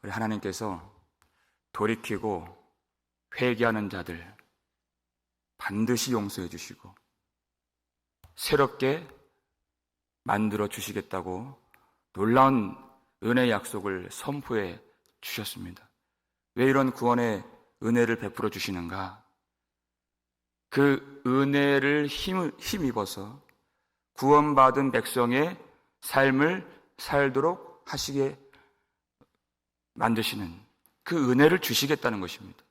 우리 하나님께서 돌이키고 회개하는 자들 반드시 용서해 주시고 새롭게 만들어 주시겠다고 놀라운 은혜의 약속을 선포해 주셨습니다. 왜 이런 구원의 은혜를 베풀어 주시는가? 그 은혜를 힘입어서 구원받은 백성의 삶을 살도록 하시게 만드시는 그 은혜를 주시겠다는 것입니다.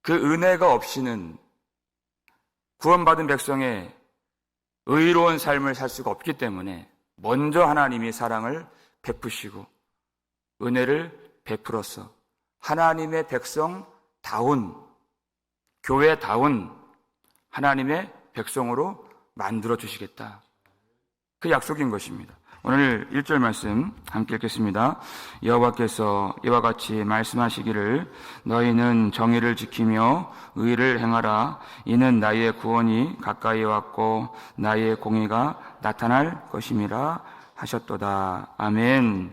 그 은혜가 없이는 구원받은 백성의 의로운 삶을 살 수가 없기 때문에 먼저 하나님이 사랑을 베푸시고 은혜를 베풀어서 하나님의 백성다운, 교회다운 하나님의 백성으로 만들어 주시겠다. 그 약속인 것입니다. 오늘 1절 말씀 함께 읽겠습니다. 여호와께서 이와 같이 말씀하시기를 너희는 정의를 지키며 의를 행하라. 이는 나의 구원이 가까이 왔고 나의 공의가 나타날 것임이라 하셨도다. 아멘.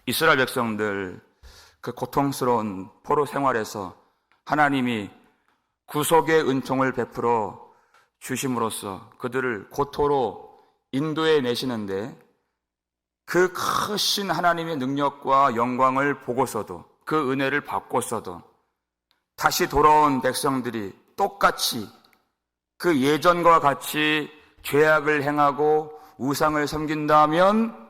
이스라엘 백성들 그 고통스러운 포로 생활에서 하나님이 구속의 은총을 베풀어 주심으로써 그들을 고토로 인도해 내시는데 그 크신 하나님의 능력과 영광을 보고서도 그 은혜를 받고서도 다시 돌아온 백성들이 똑같이 그 예전과 같이 죄악을 행하고 우상을 섬긴다면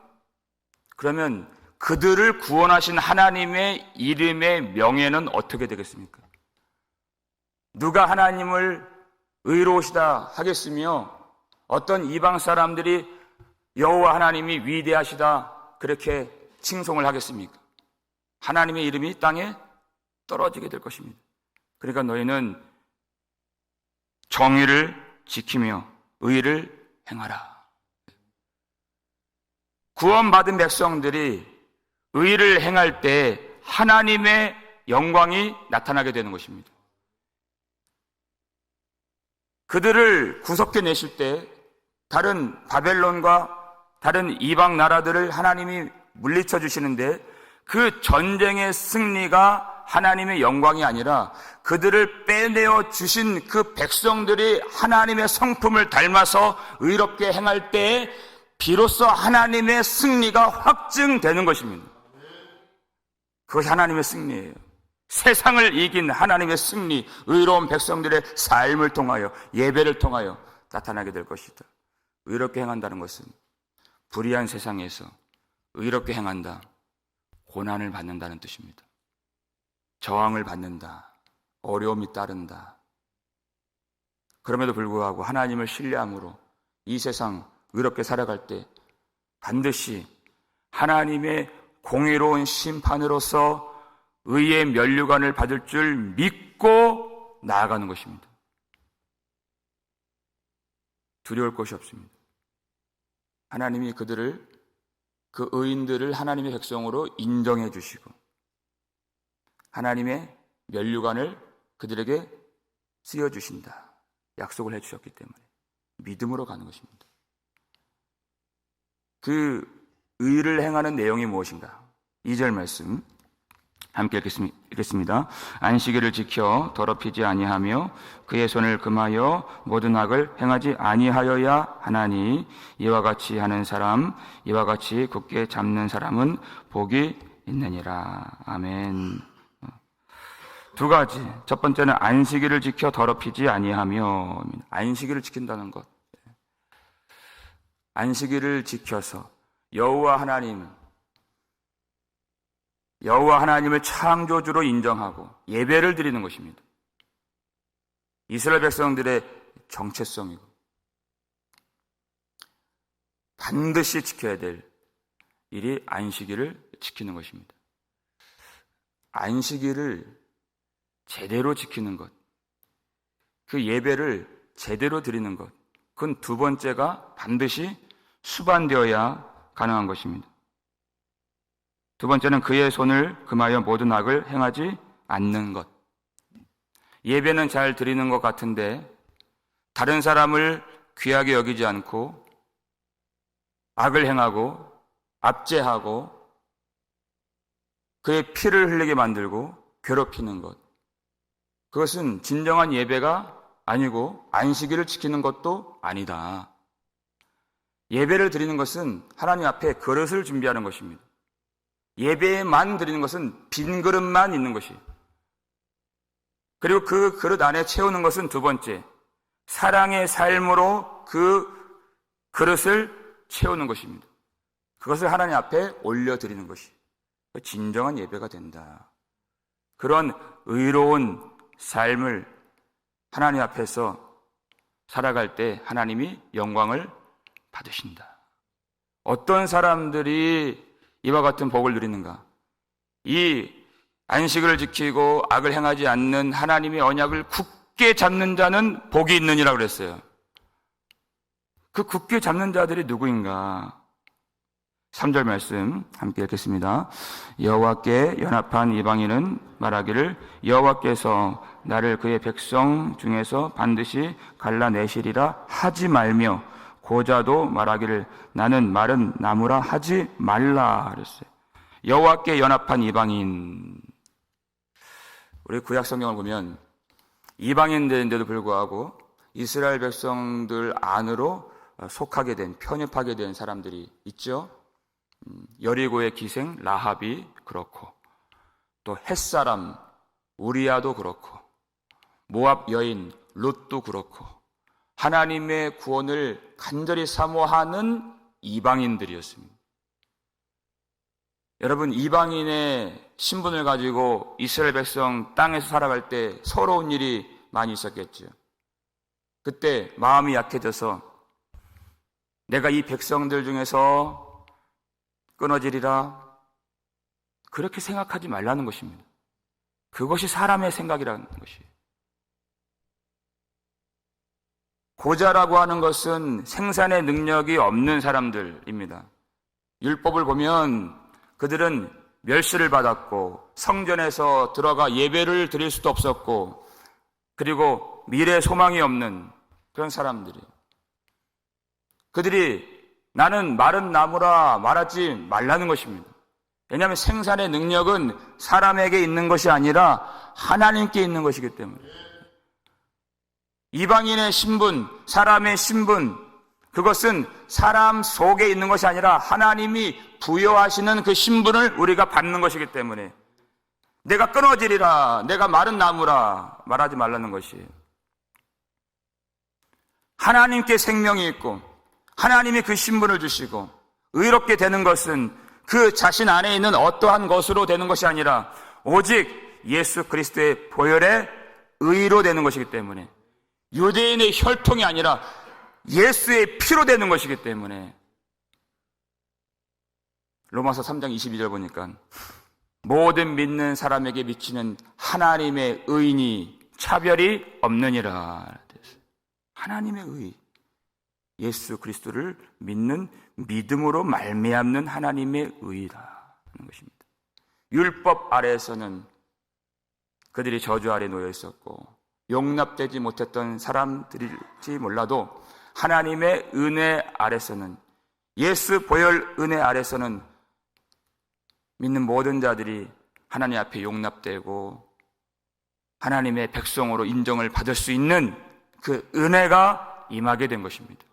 그러면 그들을 구원하신 하나님의 이름의 명예는 어떻게 되겠습니까? 누가 하나님을 의로우시다 하겠으며 어떤 이방 사람들이 여호와 하나님이 위대하시다 그렇게 칭송을 하겠습니까? 하나님의 이름이 땅에 떨어지게 될 것입니다. 그러니까 너희는 정의를 지키며 의를 행하라. 구원받은 백성들이 의를 행할 때 하나님의 영광이 나타나게 되는 것입니다. 그들을 구속해 내실 때 다른 바벨론과 다른 이방 나라들을 하나님이 물리쳐 주시는데 그 전쟁의 승리가 하나님의 영광이 아니라 그들을 빼내어 주신 그 백성들이 하나님의 성품을 닮아서 의롭게 행할 때 비로소 하나님의 승리가 확증되는 것입니다. 그것이 하나님의 승리예요. 세상을 이긴 하나님의 승리, 의로운 백성들의 삶을 통하여 예배를 통하여 나타나게 될 것이다. 의롭게 행한다는 것은 불의한 세상에서 의롭게 행한다. 고난을 받는다는 뜻입니다. 저항을 받는다. 어려움이 따른다. 그럼에도 불구하고 하나님을 신뢰함으로 이 세상 의롭게 살아갈 때 반드시 하나님의 공의로운 심판으로서 의의 면류관을 받을 줄 믿고 나아가는 것입니다. 두려울 것이 없습니다. 하나님이 그들을, 그 의인들을 하나님의 백성으로 인정해 주시고 하나님의 면류관을 그들에게 쓰여 주신다. 약속을 해 주셨기 때문에 믿음으로 가는 것입니다. 그 의를 행하는 내용이 무엇인가? 2절 말씀 함께 읽겠습니다. 안식일을 지켜 더럽히지 아니하며 그의 손을 금하여 모든 악을 행하지 아니하여야 하나니 이와 같이 하는 사람, 이와 같이 굳게 잡는 사람은 복이 있느니라. 아멘. 두 가지. 첫 번째는 안식일을 지켜 더럽히지 아니하며. 안식일을 지킨다는 것. 안식일을 지켜서 여호와 하나님을 창조주로 인정하고 예배를 드리는 것입니다. 이스라엘 백성들의 정체성이고 반드시 지켜야 될 일이 안식일을 지키는 것입니다. 안식일을 제대로 지키는 것, 그 예배를 제대로 드리는 것, 그건 두 번째가 반드시 수반되어야 가능한 것입니다. 두 번째는 그의 손을 금하여 모든 악을 행하지 않는 것. 예배는 잘 드리는 것 같은데 다른 사람을 귀하게 여기지 않고 악을 행하고 압제하고 그의 피를 흘리게 만들고 괴롭히는 것, 그것은 진정한 예배가 아니고 안식일을 지키는 것도 아니다. 예배를 드리는 것은 하나님 앞에 그릇을 준비하는 것입니다. 예배만 드리는 것은 빈 그릇만 있는 것이에요. 그리고 그 그릇 안에 채우는 것은 두 번째, 사랑의 삶으로 그 그릇을 채우는 것입니다. 그것을 하나님 앞에 올려드리는 것이 진정한 예배가 된다. 그런 의로운 삶을 하나님 앞에서 살아갈 때 하나님이 영광을 받으신다. 어떤 사람들이 이와 같은 복을 누리는가? 이 안식을 지키고 악을 행하지 않는 하나님의 언약을 굳게 잡는 자는 복이 있느니라 그랬어요. 그 굳게 잡는 자들이 누구인가? 3절 말씀 함께 읽겠습니다. 여호와께 연합한 이방인은 말하기를 여호와께서 나를 그의 백성 중에서 반드시 갈라내시리라 하지 말며 고자도 말하기를 나는 마른 나무라 하지 말라 그랬어요. 여호와께 연합한 이방인. 우리 구약 성경을 보면 이방인들인데도 불구하고 이스라엘 백성들 안으로 속하게 된, 편입하게 된 사람들이 있죠. 여리고의 기생 라합이 그렇고, 또 햇사람 우리야도 그렇고, 모압 여인 롯도 그렇고, 하나님의 구원을 간절히 사모하는 이방인들이었습니다. 여러분, 이방인의 신분을 가지고 이스라엘 백성 땅에서 살아갈 때 서러운 일이 많이 있었겠죠. 그때 마음이 약해져서 내가 이 백성들 중에서 끊어지리라, 그렇게 생각하지 말라는 것입니다. 그것이 사람의 생각이라는 것이에요. 고자라고 하는 것은 생산의 능력이 없는 사람들입니다. 율법을 보면 그들은 멸시를 받았고 성전에서 들어가 예배를 드릴 수도 없었고, 그리고 미래 소망이 없는 그런 사람들이에요. 그들이 나는 마른 나무라 말하지 말라는 것입니다. 왜냐하면 생산의 능력은 사람에게 있는 것이 아니라 하나님께 있는 것이기 때문에. 이방인의 신분, 사람의 신분, 그것은 사람 속에 있는 것이 아니라 하나님이 부여하시는 그 신분을 우리가 받는 것이기 때문에 내가 끊어지리라, 내가 마른 나무라 말하지 말라는 것이에요. 하나님께 생명이 있고 하나님이 그 신분을 주시고 의롭게 되는 것은 그 자신 안에 있는 어떠한 것으로 되는 것이 아니라 오직 예수 그리스도의 보혈의 의로 되는 것이기 때문에, 유대인의 혈통이 아니라 예수의 피로 되는 것이기 때문에, 로마서 3장 22절 보니까 모든 믿는 사람에게 미치는 하나님의 의니 차별이 없느니라. 하나님의 의, 예수 그리스도를 믿는 믿음으로 말미암는 하나님의 의라는 것입니다. 율법 아래에서는 그들이 저주 아래 놓여 있었고 용납되지 못했던 사람들일지 몰라도 하나님의 은혜 아래서는, 예수 보혈 은혜 아래서는 믿는 모든 자들이 하나님 앞에 용납되고 하나님의 백성으로 인정을 받을 수 있는 그 은혜가 임하게 된 것입니다.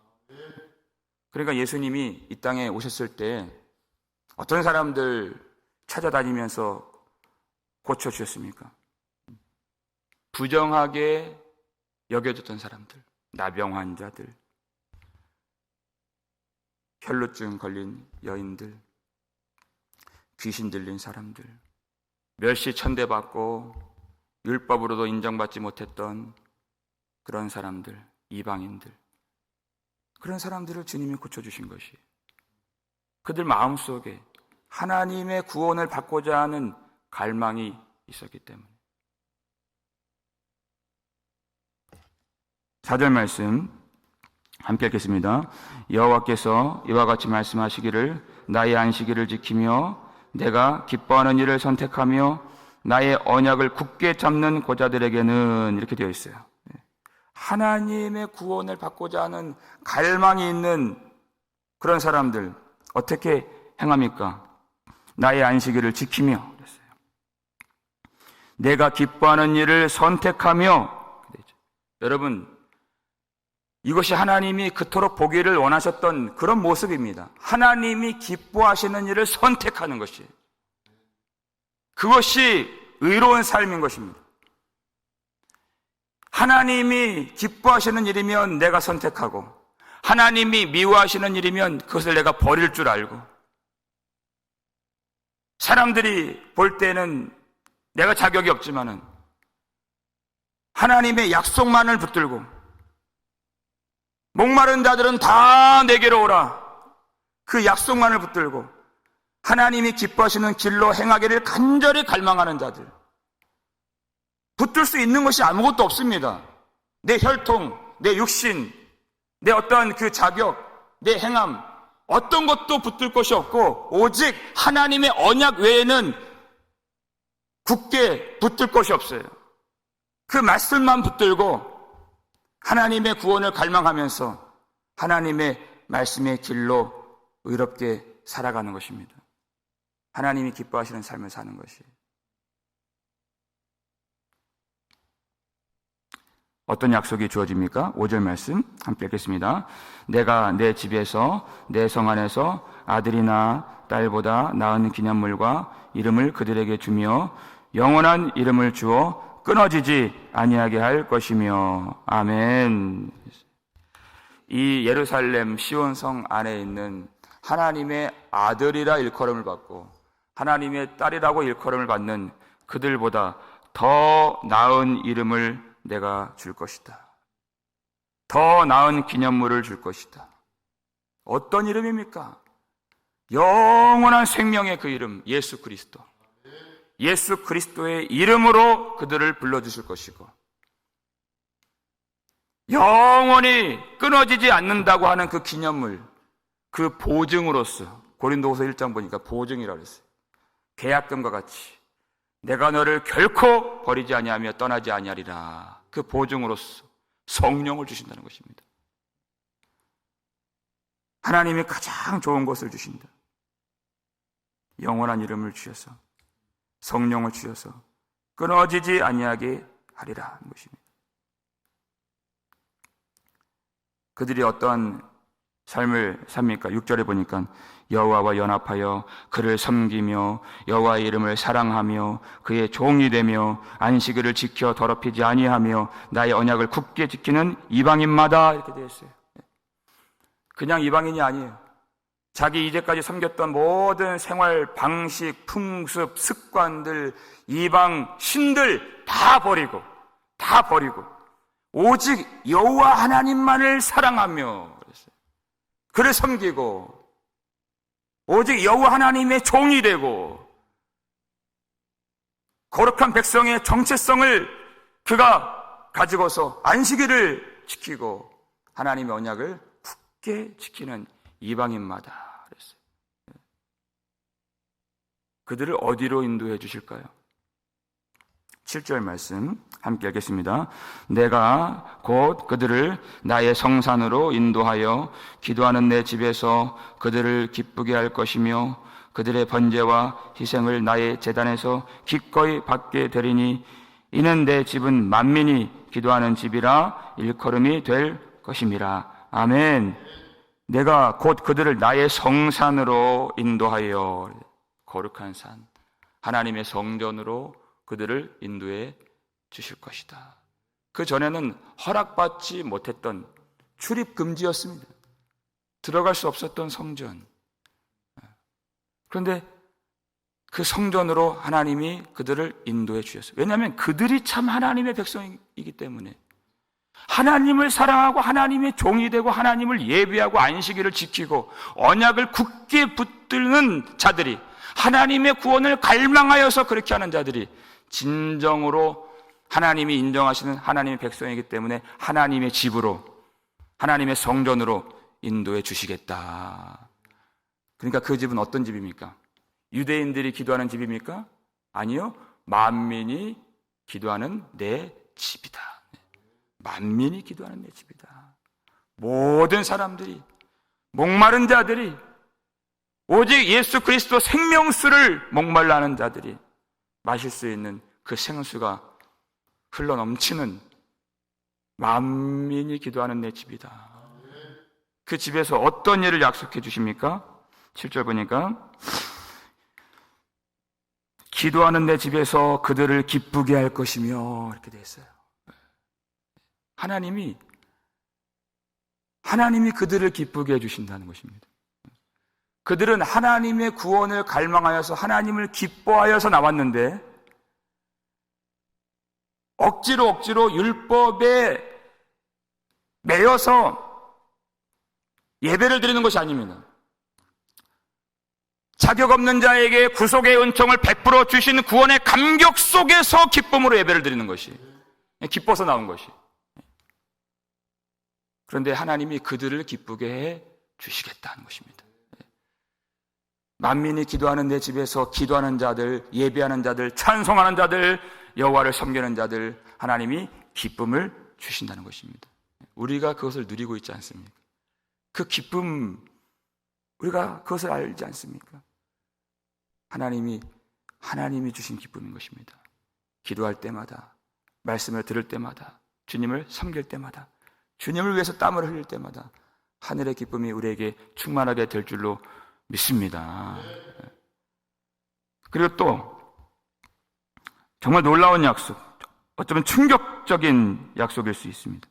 그러니까 예수님이 이 땅에 오셨을 때 어떤 사람들 찾아다니면서 고쳐주셨습니까? 부정하게 여겨졌던 사람들, 나병 환자들, 혈루증 걸린 여인들, 귀신 들린 사람들, 멸시 천대받고 율법으로도 인정받지 못했던 그런 사람들, 이방인들, 그런 사람들을 주님이 고쳐주신 것이, 그들 마음속에 하나님의 구원을 받고자 하는 갈망이 있었기 때문에. 4절 말씀 함께 읽겠습니다. 여호와께서 이와 같이 말씀하시기를 나의 안식일을 지키며 내가 기뻐하는 일을 선택하며 나의 언약을 굳게 잡는 고자들에게는, 이렇게 되어 있어요. 하나님의 구원을 받고자 하는 갈망이 있는 그런 사람들 어떻게 행합니까? 나의 안식일을 지키며 그랬어요. 내가 기뻐하는 일을 선택하며. 여러분, 이것이 하나님이 그토록 보기를 원하셨던 그런 모습입니다. 하나님이 기뻐하시는 일을 선택하는 것이, 그것이 의로운 삶인 것입니다. 하나님이 기뻐하시는 일이면 내가 선택하고, 하나님이 미워하시는 일이면 그것을 내가 버릴 줄 알고, 사람들이 볼 때는 내가 자격이 없지만은 하나님의 약속만을 붙들고, 목마른 자들은 다 내게로 오라, 그 약속만을 붙들고 하나님이 기뻐하시는 길로 행하기를 간절히 갈망하는 자들, 붙들 수 있는 것이 아무것도 없습니다. 내 혈통, 내 육신, 내 어떠한 그 자격, 내 행함, 어떤 것도 붙들 것이 없고 오직 하나님의 언약 외에는 굳게 붙들 것이 없어요. 그 말씀만 붙들고 하나님의 구원을 갈망하면서 하나님의 말씀의 길로 의롭게 살아가는 것입니다. 하나님이 기뻐하시는 삶을 사는 것이. 어떤 약속이 주어집니까? 5절 말씀 함께 읽겠습니다. 내가 내 집에서 내 성 안에서 아들이나 딸보다 나은 기념물과 이름을 그들에게 주며 영원한 이름을 주어 끊어지지 아니하게 할 것이며. 아멘. 이 예루살렘 시온성 안에 있는 하나님의 아들이라 일컬음을 받고 하나님의 딸이라고 일컬음을 받는 그들보다 더 나은 이름을 내가 줄 것이다. 더 나은 기념물을 줄 것이다. 어떤 이름입니까? 영원한 생명의 그 이름, 예수 그리스도. 예수 그리스도의 이름으로 그들을 불러주실 것이고, 영원히 끊어지지 않는다고 하는 그 기념물, 그 보증으로서, 고린도후서 1장 보니까 보증이라고 했어요. 계약금과 같이 내가 너를 결코 버리지 아니하며 떠나지 아니하리라. 그 보증으로서 성령을 주신다는 것입니다. 하나님이 가장 좋은 것을 주신다. 영원한 이름을 주셔서 성령을 주셔서 끊어지지 아니하게 하리라 하는 것입니다. 그들이 어떠한 삶을 삽니까? 6절에 보니까 여호와와 연합하여 그를 섬기며 여호와의 이름을 사랑하며 그의 종이 되며 안식일을 지켜 더럽히지 아니하며 나의 언약을 굳게 지키는 이방인마다, 이렇게 되어 있어요. 그냥 이방인이 아니에요. 자기 이제까지 섬겼던 모든 생활 방식, 풍습, 습관들, 이방 신들 다 버리고 오직 여호와 하나님만을 사랑하며 그를 섬기고 오직 여호와 하나님의 종이 되고 거룩한 백성의 정체성을 그가 가지고서 안식일을 지키고 하나님의 언약을 굳게 지키는 이방인마다 그랬어요. 그들을 어디로 인도해 주실까요? 7절 말씀 함께 읽겠습니다. 내가 곧 그들을 나의 성산으로 인도하여 기도하는 내 집에서 그들을 기쁘게 할 것이며 그들의 번제와 희생을 나의 제단에서 기꺼이 받게 되리니 이는 내 집은 만민이 기도하는 집이라 일컬음이 될 것임이라. 아멘. 내가 곧 그들을 나의 성산으로 인도하여, 거룩한 산, 하나님의 성전으로 그들을 인도해 주실 것이다. 그 전에는 허락받지 못했던 출입 금지였습니다. 들어갈 수 없었던 성전. 그런데 그 성전으로 하나님이 그들을 인도해 주셨어요. 왜냐하면 그들이 참 하나님의 백성이기 때문에, 하나님을 사랑하고 하나님의 종이 되고 하나님을 예배하고 안식일을 지키고 언약을 굳게 붙드는 자들이, 하나님의 구원을 갈망하여서 그렇게 하는 자들이 진정으로 하나님이 인정하시는 하나님의 백성이기 때문에 하나님의 집으로, 하나님의 성전으로 인도해 주시겠다. 그러니까 그 집은 어떤 집입니까? 유대인들이 기도하는 집입니까? 아니요. 만민이 기도하는 내 집이다. 만민이 기도하는 내 집이다. 모든 사람들이, 목마른 자들이, 오직 예수 그리스도 생명수를 목말라 하는 자들이 마실 수 있는 그 생수가 흘러 넘치는 만민이 기도하는 내 집이다. 그 집에서 어떤 일을 약속해 주십니까? 7절 보니까 기도하는 내 집에서 그들을 기쁘게 할 것이며 이렇게 되어 있어요. 하나님이 그들을 기쁘게 해주신다는 것입니다. 그들은 하나님의 구원을 갈망하여서 하나님을 기뻐하여서 나왔는데 억지로 율법에 매여서 예배를 드리는 것이 아닙니다. 자격 없는 자에게 구속의 은총을 베풀어 주신 구원의 감격 속에서 기쁨으로 예배를 드리는 것이, 기뻐서 나온 것이. 그런데 하나님이 그들을 기쁘게 해 주시겠다는 것입니다. 만민이 기도하는 내 집에서 기도하는 자들, 예배하는 자들, 찬송하는 자들, 여호와를 섬기는 자들, 하나님이 기쁨을 주신다는 것입니다. 우리가 그것을 누리고 있지 않습니까? 그 기쁨, 우리가 그것을 알지 않습니까? 하나님이 주신 기쁨인 것입니다. 기도할 때마다, 말씀을 들을 때마다, 주님을 섬길 때마다, 주님을 위해서 땀을 흘릴 때마다 하늘의 기쁨이 우리에게 충만하게 될 줄로 믿습니다. 그리고 또 정말 놀라운 약속, 어쩌면 충격적인 약속일 수 있습니다.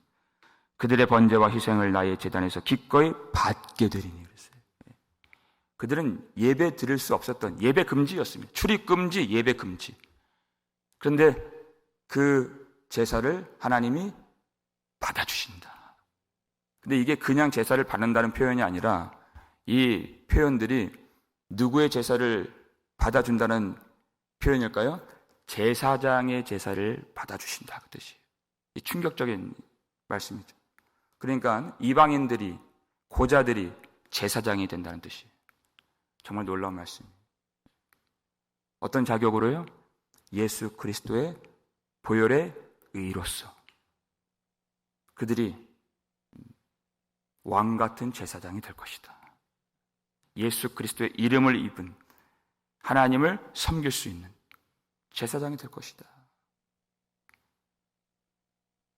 그들의 번제와 희생을 나의 제단에서 기꺼이 받게 되리니 그랬어요. 그들은 예배 드릴 수 없었던 예배 금지였습니다. 출입 금지, 예배 금지. 그런데 그 제사를 하나님이 받아주신다. 근데 이게 그냥 제사를 받는다는 표현이 아니라 이 표현들이 누구의 제사를 받아준다는 표현일까요? 제사장의 제사를 받아주신다 그 뜻이에요. 이 충격적인 말씀이죠. 그러니까 이방인들이, 고자들이 제사장이 된다는 뜻이에요. 정말 놀라운 말씀이에요. 어떤 자격으로요? 예수 그리스도의 보혈의 의로서 그들이 왕 같은 제사장이 될 것이다. 예수 그리스도의 이름을 입은 하나님을 섬길 수 있는 제사장이 될 것이다.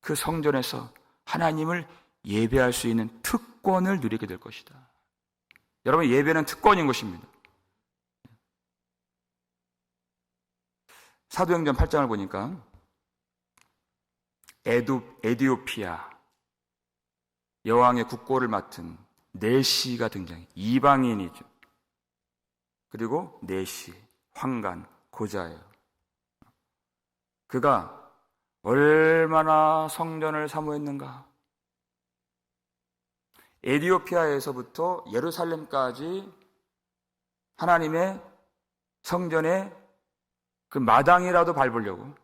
그 성전에서 하나님을 예배할 수 있는 특권을 누리게 될 것이다. 여러분, 예배는 특권인 것입니다. 사도행전 8장을 보니까 에디오피아 여왕의 국고를 맡은 내시가 등장해요. 이방인이죠. 그리고 내시, 황관, 고자예요. 그가 얼마나 성전을 사모했는가. 에디오피아에서부터 예루살렘까지 하나님의 성전의 그 마당이라도 밟으려고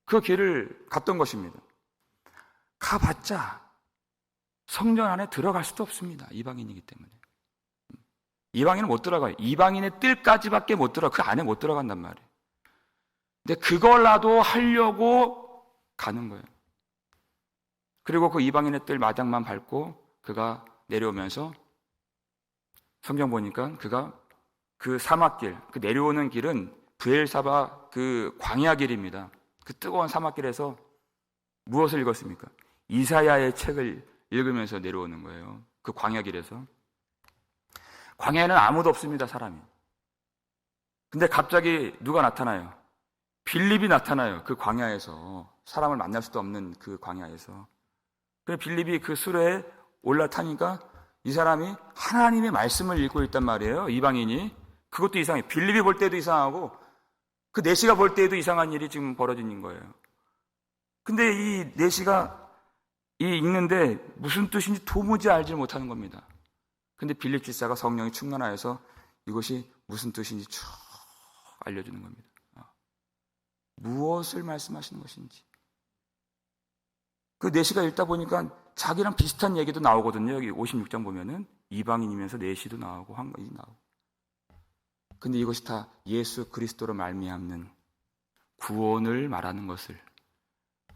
그 길을 갔던 것입니다. 가봤자 성전 안에 들어갈 수도 없습니다. 이방인이기 때문에. 이방인은 못 들어가요. 이방인의 뜰까지밖에 못 들어가. 그 안에 못 들어간단 말이에요. 근데 그걸라도 하려고 가는 거예요. 그리고 그 이방인의 뜰 마당만 밟고 그가 내려오면서 성경 보니까 그가 그 사막길, 그 내려오는 길은 브엘사바 그 광야 길입니다. 그 뜨거운 사막길에서 무엇을 읽었습니까? 이사야의 책을 읽으면서 내려오는 거예요. 그 광야 길에서. 광야에는 아무도 없습니다, 사람이. 근데 갑자기 누가 나타나요? 빌립이 나타나요. 그 광야에서. 사람을 만날 수도 없는 그 광야에서. 그래서 빌립이 그 수레에 올라타니까 이 사람이 하나님의 말씀을 읽고 있단 말이에요. 이방인이. 그것도 이상해요. 빌립이 볼 때도 이상하고 그 내시가 볼 때에도 이상한 일이 지금 벌어지는 거예요. 근데 이 내시가 읽는데 무슨 뜻인지 도무지 알지 못하는 겁니다. 근데 빌립 집사가 성령이 충만하여서 이것이 무슨 뜻인지 쭉 알려주는 겁니다. 무엇을 말씀하시는 것인지. 그 내시가 읽다 보니까 자기랑 비슷한 얘기도 나오거든요. 여기 56장 보면은 이방인이면서 내시도 나오고 황관이 나오고. 근데 이것이 다 예수 그리스도로 말미암는 구원을 말하는 것을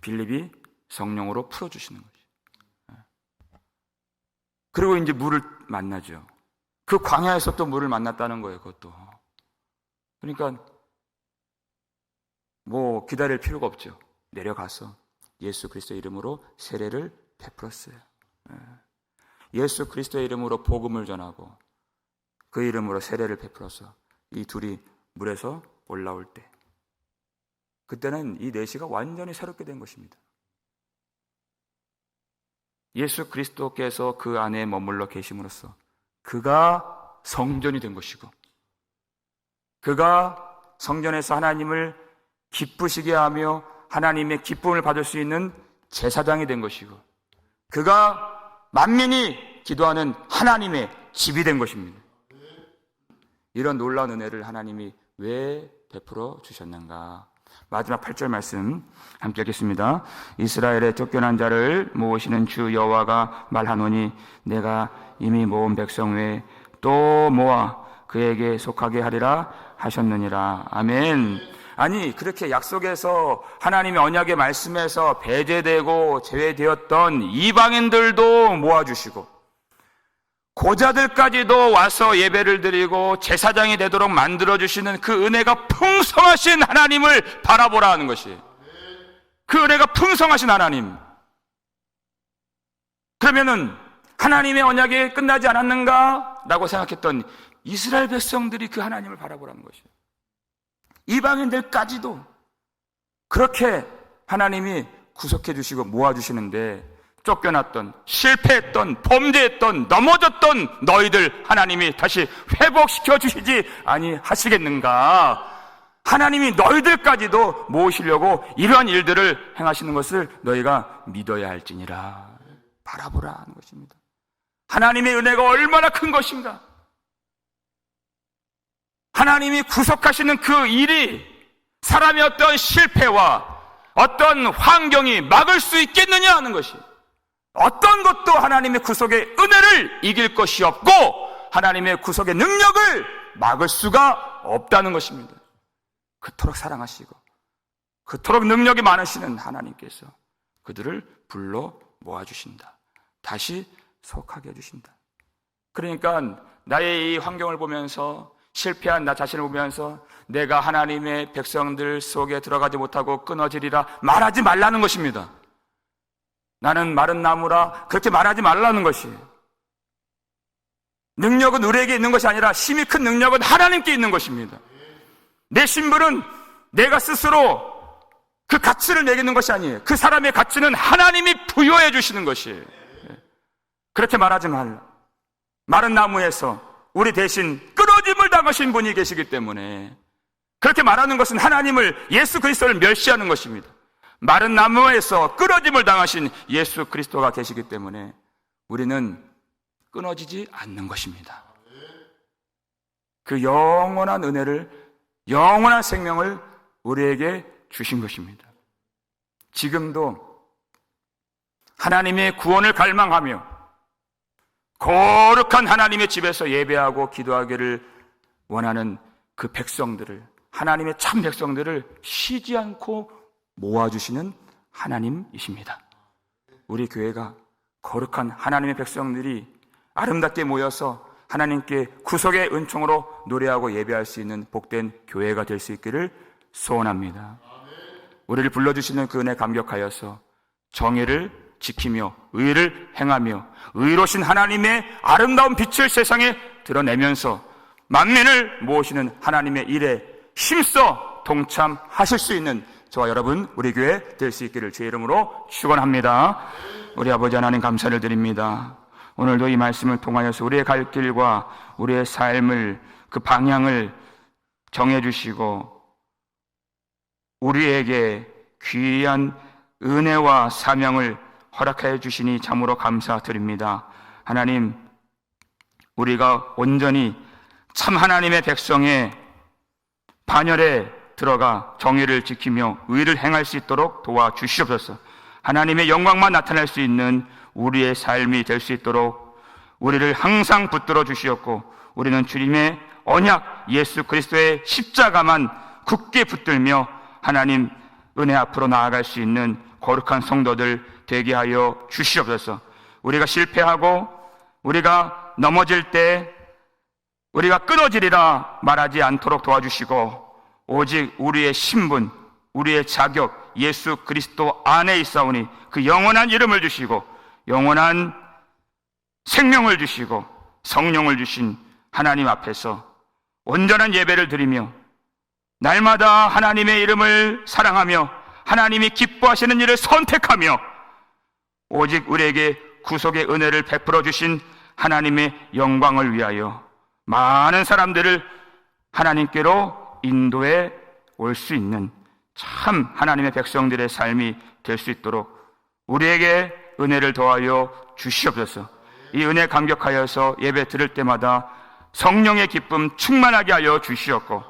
빌립이 성령으로 풀어주시는 거죠. 그리고 이제 물을 만나죠. 그 광야에서 또 물을 만났다는 거예요, 그것도. 그러니까 뭐 기다릴 필요가 없죠. 내려가서 예수 그리스도의 이름으로 세례를 베풀었어요. 예수 그리스도의 이름으로 복음을 전하고 그 이름으로 세례를 베풀어서 이 둘이 물에서 올라올 때, 그때는 이 내시가 완전히 새롭게 된 것입니다. 예수 그리스도께서 그 안에 머물러 계심으로써 그가 성전이 된 것이고, 그가 성전에서 하나님을 기쁘시게 하며 하나님의 기쁨을 받을 수 있는 제사장이 된 것이고, 그가 만민이 기도하는 하나님의 집이 된 것입니다. 이런 놀라운 은혜를 하나님이 왜 베풀어 주셨는가? 마지막 8절 말씀 함께 읽겠습니다. 이스라엘의 쫓겨난 자를 모으시는 주 여호와가 말하노니 내가 이미 모은 백성 외에 또 모아 그에게 속하게 하리라 하셨느니라. 아멘. 아니, 그렇게 약속에서 하나님의 언약의 말씀에서 배제되고 제외되었던 이방인들도 모아주시고 고자들까지도 와서 예배를 드리고 제사장이 되도록 만들어주시는 그 은혜가 풍성하신 하나님을 바라보라 하는 것이에요. 그 은혜가 풍성하신 하나님. 그러면은 하나님의 언약이 끝나지 않았는가? 라고 생각했던 이스라엘 백성들이 그 하나님을 바라보라는 것이에요. 이방인들까지도 그렇게 하나님이 구속해 주시고 모아주시는데, 쫓겨났던, 실패했던, 범죄했던, 넘어졌던 너희들 하나님이 다시 회복시켜 주시지 아니하시겠는가? 하나님이 너희들까지도 모으시려고 이러한 일들을 행하시는 것을 너희가 믿어야 할지니라. 바라보라 하는 것입니다. 하나님의 은혜가 얼마나 큰 것인가? 하나님이 구속하시는 그 일이 사람의 어떤 실패와 어떤 환경이 막을 수 있겠느냐 하는 것이, 어떤 것도 하나님의 구속의 은혜를 이길 것이 없고 하나님의 구속의 능력을 막을 수가 없다는 것입니다. 그토록 사랑하시고 그토록 능력이 많으시는 하나님께서 그들을 불러 모아주신다. 다시 속하게 해주신다. 그러니까 나의 이 환경을 보면서, 실패한 나 자신을 보면서 내가 하나님의 백성들 속에 들어가지 못하고 끊어지리라 말하지 말라는 것입니다. 나는 마른 나무라 그렇게 말하지 말라는 것이에요. 능력은 우리에게 있는 것이 아니라 힘이 큰 능력은 하나님께 있는 것입니다. 내 신분은 내가 스스로 그 가치를 매기는 것이 아니에요. 그 사람의 가치는 하나님이 부여해 주시는 것이에요. 그렇게 말하지 말라. 마른 나무에서 우리 대신 끊어짐을 당하신 분이 계시기 때문에 그렇게 말하는 것은 하나님을, 예수 그리스도를 멸시하는 것입니다. 마른 나무에서 끊어짐을 당하신 예수 그리스도가 계시기 때문에 우리는 끊어지지 않는 것입니다. 그 영원한 은혜를, 영원한 생명을 우리에게 주신 것입니다. 지금도 하나님의 구원을 갈망하며 거룩한 하나님의 집에서 예배하고 기도하기를 원하는 그 백성들을, 하나님의 참 백성들을 쉬지 않고 모아주시는 하나님이십니다. 우리 교회가 거룩한 하나님의 백성들이 아름답게 모여서 하나님께 구속의 은총으로 노래하고 예배할 수 있는 복된 교회가 될 수 있기를 소원합니다. 우리를 불러주시는 그 은혜 감격하여서 정의를 지키며 의를 행하며 의로우신 하나님의 아름다운 빛을 세상에 드러내면서 만민을 모으시는 하나님의 일에 힘써 동참하실 수 있는 저와 여러분, 우리 교회 될 수 있기를 주의 이름으로 축원합니다. 우리 아버지 하나님 감사를 드립니다. 오늘도 이 말씀을 통하여서 우리의 갈 길과 우리의 삶을, 그 방향을 정해주시고 우리에게 귀한 은혜와 사명을 허락하여 주시니 참으로 감사드립니다. 하나님, 우리가 온전히 참 하나님의 백성의 반열에 들어가 정의를 지키며 의를 행할 수 있도록 도와주시옵소서. 하나님의 영광만 나타낼 수 있는 우리의 삶이 될 수 있도록 우리를 항상 붙들어 주시옵고, 우리는 주님의 언약 예수 그리스도의 십자가만 굳게 붙들며 하나님 은혜 앞으로 나아갈 수 있는 거룩한 성도들 되게 하여 주시옵소서. 우리가 실패하고 우리가 넘어질 때 우리가 끊어지리라 말하지 않도록 도와주시고, 오직 우리의 신분, 우리의 자격 예수 그리스도 안에 있사오니 그 영원한 이름을 주시고 영원한 생명을 주시고 성령을 주신 하나님 앞에서 온전한 예배를 드리며 날마다 하나님의 이름을 사랑하며 하나님이 기뻐하시는 일을 선택하며 오직 우리에게 구속의 은혜를 베풀어 주신 하나님의 영광을 위하여 많은 사람들을 하나님께로 인도해 올 수 있는 참 하나님의 백성들의 삶이 될 수 있도록 우리에게 은혜를 더하여 주시옵소서. 이 은혜 감격하여서 예배 드릴 때마다 성령의 기쁨 충만하게 하여 주시옵고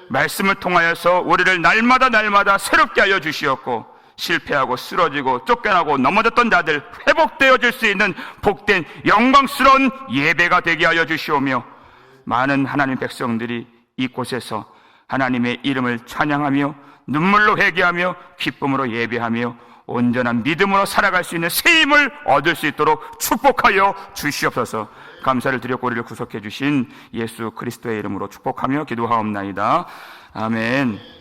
말씀을 통하여서 우리를 날마다 새롭게 하여 주시옵고 실패하고 쓰러지고 쫓겨나고 넘어졌던 자들 회복되어질 수 있는 복된 영광스러운 예배가 되게 하여 주시오며 많은 하나님 백성들이 이곳에서 하나님의 이름을 찬양하며 눈물로 회개하며 기쁨으로 예배하며 온전한 믿음으로 살아갈 수 있는 새 힘을 얻을 수 있도록 축복하여 주시옵소서. 감사를 드렸고 우리를 구속해 주신 예수 그리스도의 이름으로 축복하며 기도하옵나이다. 아멘.